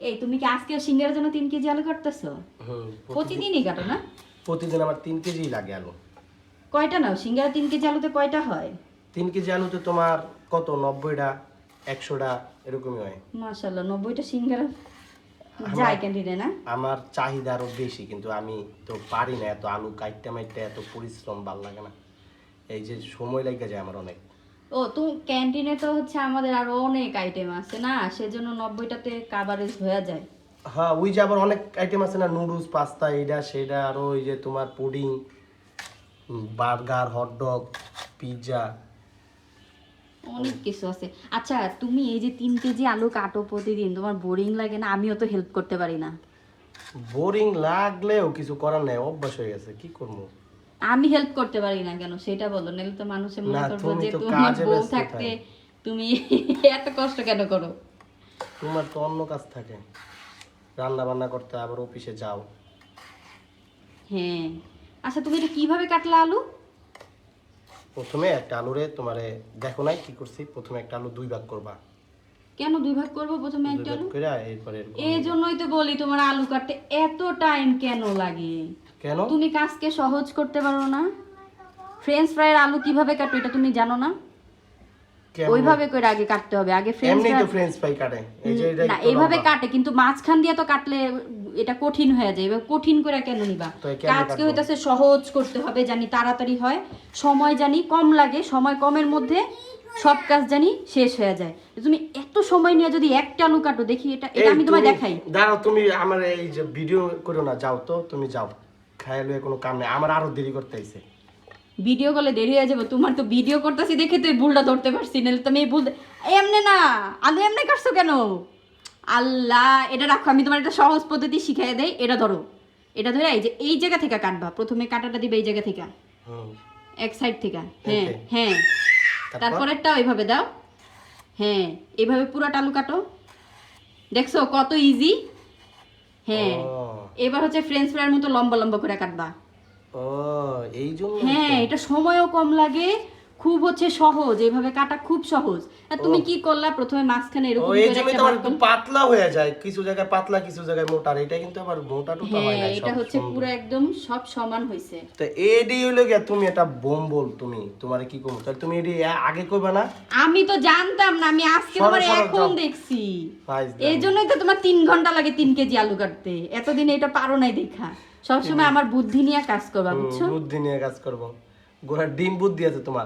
এই তুমি কি আজকে সিঙ্গারের জন্য 3 কেজি আলু কাটতেছো? প্রতিদিনই কাটো না? প্রতিদিন আমার 3 কেজি লাগে আলু। কয়টা নাও সিঙ্গারা? 3 কেজি আলুতে কয়টা হয়? 3 কেজি আলুতে তোমার কত 90টা 100টা এরকমই হয়। মাশাআল্লাহ 90টা সিঙ্গারা যায় ক্যান্টিনে না? আমার চাহিদা আরো বেশি, কিন্তু আমি তো পারি না এত আলু কাটতে মাইটতে, এত পরিশ্রম ভাল লাগে না। এই যে সময় লাগে যায় আমার অনেক। ও তো ক্যান্টিনে তো হচ্ছে আমাদের আরো অনেক আইটেম আছে না, সেজন্য 90টাতে কাভারেজ হয়ে যায়। হ্যাঁ, ওই যে আবার অনেক আইটেম আছে না, নুডলস পাস্তা এইটা সেটা, আরো ওই যে তোমার পুডিং, বার্গার, হটডগ, পিৎজা, অনেক কিছু আছে। আচ্ছা তুমি এই যে 3 কেজি আলু কাটো প্রতিদিন, তোমার বোরিং লাগে না? আমিও তো হেল্প করতে পারি না। বোরিং লাগলেও কিছু করার নাই, অভ্যাস হয়ে গেছে, কি করবো। আমি হেল্প করতে পারি না কেন সেটা বলো, নাহলে তো মানুষে মনে না, করবো তুমি যে তো তোমার কাজে বউ ব্যস্ত থাকতে থাকো। তুমি এত কষ্ট কেন করো? তোমার তো অন্য কাজ থাকে, রান্না বান্না করতে, আবার অফিসে যাও। হ্যাঁ। আচ্ছা তুমি এটা কিভাবে কাটলা আলু? প্রথমে একটা আলুরে তোমারে দেখো নাই কি করছি, প্রথমে একটা আলু 2 ভাগ করবা। কেন 2 ভাগ করবো প্রথমে 2 একটা ভাগ আলু? করে এরপরে এরকম এই নিবা। জন্যই তো বলি তোমার আলু কাটতে এত টাইম কেন লাগে? কেন? তুমি কাজকে সহজ করতে পারো না? ফ্রেঞ্চ ফ্রাইয়ের আলু কিভাবে কাটো এটা তুমি জানো না? কেমনে? ওইভাবে করে আগে কাটতে হবে। আগে ফ্রেঞ্চ এমনি ফ্রাই তো ফ্রেঞ্চ ফ্রাই কাটে, এই যে এটা না, একটু এইভাবে লম্বা। কাটে কিন্তু মাঝখান দিয়ে তো কাটলে এটা কঠিন হয়ে যায়। এবার কঠিন করে কেন নিবা? তো কেমনে কাজকে কাটবো? হইতাছে সহজ করতে হবে, জানি তাড়াতাড়ি হয়, সময় জানি কম লাগে, সময় কমের মধ্যে সব কাজ জানি শেষ হয়ে যায়। তুমি এত সময় নিয়ে যদি একটা আলু কাটো, দেখি এটা এটা এই আমি তোমায় তুমি দেখাই। দাঁড়াও, তুমি আমার এই যে ভিডিও করো না, যাও তো, তুমি যাও, খাইয়া লইয়া কোনো কাম নেই, আমার আরো দেরি করতে আইছে। ভিডিও কলে দেরি হয়ে যাবে। তোমার তো ভিডিও করতেছি দেখে তুই ভুলটা ধরতে পারছি, নাহলে তুমি এই ভুল এমনে না। আলু এমনি কাটছো কেন? আল্লাহ, এটা রাখো, আমি তোমার একটা সহজ পদ্ধতি শিখাই দেই। এটা ধরো, এটা ধরে এই যে এই জায়গা থেকে কাটবা। প্রথমে কাটাটা দিবে এই জায়গা থেকে, হুম। এক সাইড থেকে। হ্যাঁ এইটাই। হ্যাঁ, তারপরেরটাও এইভাবে দাও। হ্যাঁ, এইভাবে পুরোটা আলু কাটো। দেখছো কত ইজি? হ্যাঁ। ও। এবার হচ্ছে ফ্রেঞ্চ ফ্রাইয়ের মতো লম্বা লম্বা করে কাটবা। ও, এই জন্য হ্যাঁ, এটা সময়ও কম লাগে, খুব হচ্ছে সহজ, এইভাবে কাটা খুব সহজ। আর তুমি কি করলা, প্রথমে মাঝখানে ও, এরকম এই করে জন্য একটা তো আমার ভাগ একটু করলা। পাতলা হয়ে যায়, কিছু জায়গায় পাতলা কিছু জায়গায় মোটা, আর এটা কিন্তু আবার মোটা টোটা হয় না, হ্যাঁ, এটা সব হচ্ছে সুন্দর। পুরো একদম সব সমান হইছে। তো এডি হইলো গিয়া, তুমি এটা বোম্বল, তুমি তোমারে কি করবো তাহলে, তুমি এডি আগে কইবা না। আমি তো জানতাম না, আমি আজকে সরো, তোমার সরো, এখন যাও। দেখছি। ফাইজ এই জন্যই তো তোমার 3 ঘন্টা লাগে 3 কেজি আলু কাটতে। এতদিন এটা পারো নাই দেখা। সবসময় আমার বুদ্ধি নিয়ে কাজ করবা, বুঝছো? বুদ্ধি নিয়ে কাজ করবো, গোড়া ডিম বুদ্ধি আছে তোমার।